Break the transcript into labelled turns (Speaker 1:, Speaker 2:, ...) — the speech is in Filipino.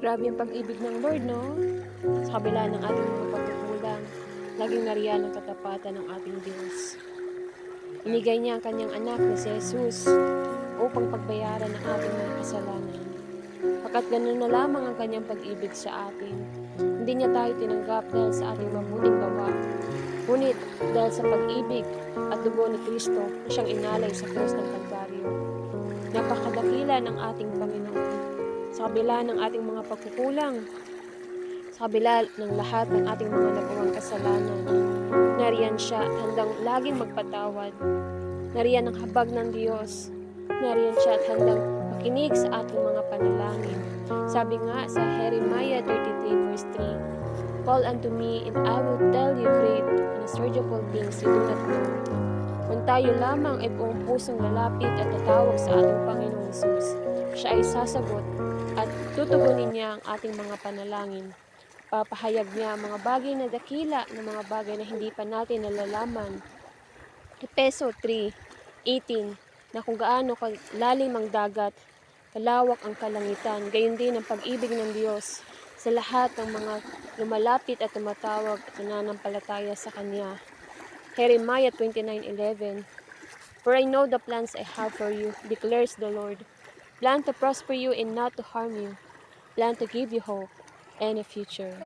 Speaker 1: Grabe yung pag-ibig ng Lord, no? Sa kabila ng ating mga pagkukulang, laging nariyan ang katapatan ng ating Diyos. Inigay niya ang kanyang anak na si Jesus upang pagbayaran ang ating mga kasalanan. Pagkat ganun na lamang ang kanyang pag-ibig sa atin, hindi niya tayo tinanggap dahil sa ating mabuting gawa, ngunit dahil sa pag-ibig at dugo ni Kristo na siyang inalay sa krus ng Kalbaryo. Napakadakila ng ating Panginoon. Sa kabila ng ating mga pagkukulang, sa kabila ng lahat ng ating mga nagawang kasalanan, nariyan siya at handang laging magpatawad. Nariyan ang habag ng Diyos. Nariyan siya at handang makinig sa ating mga panalangin. Sabi nga sa Jeremiah 33 verse 3, "Call unto me, and I will tell you great and unsearchable things you do not know." Kung tayo lamang ay buong pusong lalapit at tatawag sa ating Panginoong Hesus, siya ay sasagot at tutugunin niya ang ating mga panalangin. Papahayag niya ang mga bagay na dakila na mga bagay na hindi pa natin nalalaman. Efeso 3:18, na kung gaano kalalim ang dagat, kalawak ang kalangitan, gayon din ang pag-ibig ng Diyos sa lahat ng mga lumalapit at tumatawag at nananampalataya sa Kanya. Jeremiah 29:11, "For I know the plans I have for you, declares the Lord, plan to prosper you and not to harm you, plan to give you hope and a future."